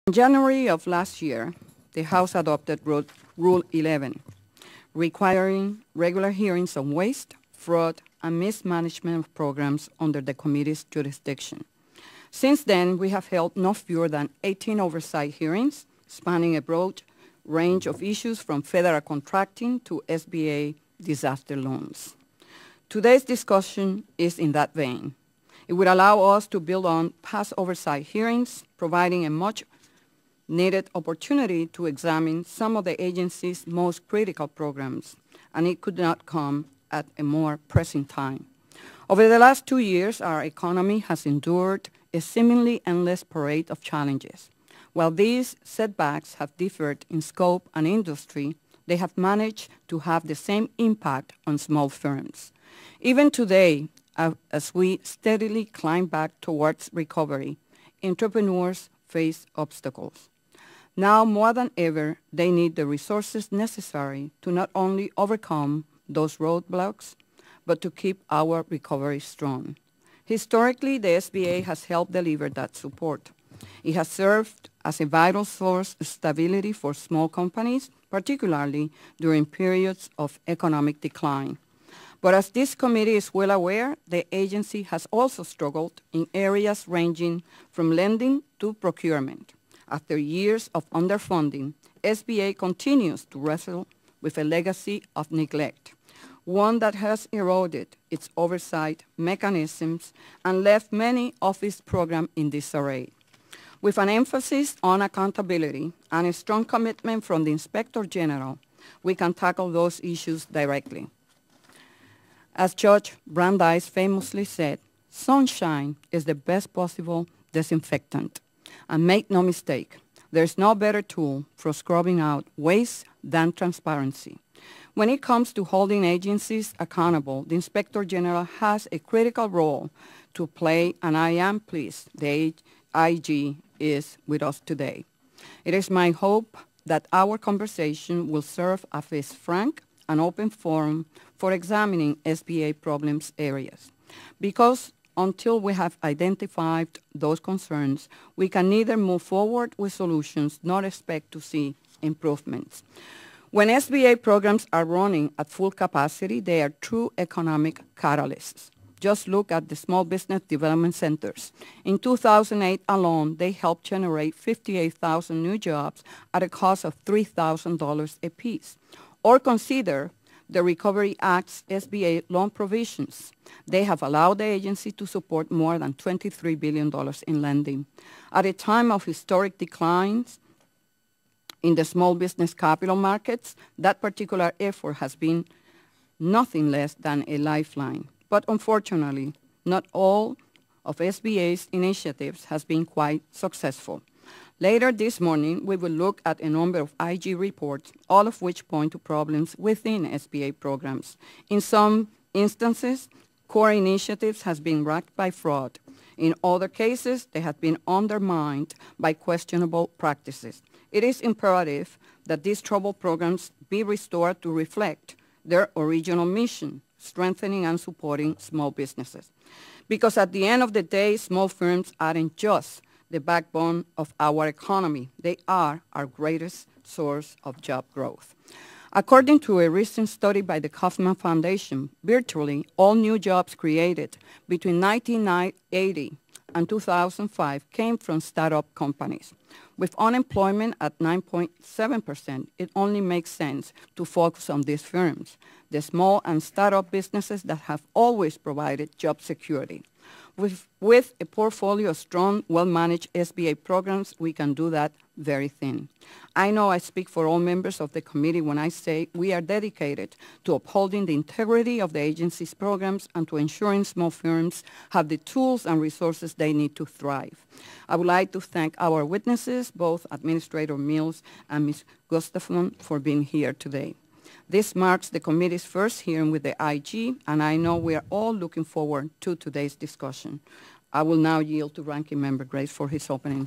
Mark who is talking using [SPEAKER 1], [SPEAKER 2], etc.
[SPEAKER 1] In January of last year, the House adopted Rule 11, requiring regular hearings on waste, fraud, and mismanagement of programs under the committee's jurisdiction. Since then, we have held no fewer than 18 oversight hearings, spanning a broad range of issues from federal contracting to SBA disaster loans. Today's discussion is in that vein. It would allow us to build on past oversight hearings, providing a much-needed opportunity to examine some of the agency's most critical programs, and it could not come at a more pressing time. Over the last 2 years, our economy has endured a seemingly endless parade of challenges. While these setbacks have differed in scope and industry, they have managed to have the same impact on small firms. Even today, as we steadily climb back towards recovery, entrepreneurs face obstacles. Now more than ever, they need the resources necessary to not only overcome those roadblocks, but to keep our recovery strong. Historically, the SBA has helped deliver that support. It has served as a vital source of stability for small companies, particularly during periods of economic decline. But as this committee is well aware, the agency has also struggled in areas ranging from lending to procurement. After years of underfunding, SBA continues to wrestle with a legacy of neglect, one that has eroded its oversight mechanisms and left many of its programs in disarray. With an emphasis on accountability and a strong commitment from the Inspector General, we can tackle those issues directly. As Judge Brandeis famously said, sunshine is the best possible disinfectant. And make no mistake, there's no better tool for scrubbing out waste than transparency. When it comes to holding agencies accountable, the Inspector General has a critical role to play, and I am pleased the IG is with us today. It is my hope that our conversation will serve as a frank and open forum for examining SBA problems areas. Because until we have identified those concerns, we can neither move forward with solutions nor expect to see improvements. When SBA programs are running at full capacity, they are true economic catalysts. Just look at the small business development centers. In 2008 alone, they helped generate 58,000 new jobs at a cost of $3,000 apiece. Or consider the Recovery Act's SBA loan provisions. They have allowed the agency to support more than $23 billion in lending. At a time of historic declines in the small business capital markets, that particular effort has been nothing less than a lifeline. But unfortunately, not all of SBA's initiatives has been quite successful. Later this morning, we will look at a number of IG reports, all of which point to problems within SBA programs. In some instances, core initiatives have been racked by fraud. In other cases, they have been undermined by questionable practices. It is imperative that these troubled programs be restored to reflect their original mission, strengthening and supporting small businesses. Because at the end of the day, small firms aren't just the backbone of our economy. They are our greatest source of job growth. According to a recent study by the Kauffman Foundation, virtually all new jobs created between 1980 and 2005 came from startup companies. With unemployment at 9.7%, it only makes sense to focus on these firms, the small and startup businesses that have always provided job security. With a portfolio of strong, well-managed SBA programs, we can do that very thin. I know I speak for all members of the committee when I say we are dedicated to upholding the integrity of the agency's programs and to ensuring small firms have the tools and resources they need to thrive. I would like to thank our witnesses, both Administrator Mills and Ms. Gustafson, for being here today. This marks the committee's first hearing with the IG, and I know we are all looking forward to today's discussion. I will now yield to Ranking Member Grace for his opening.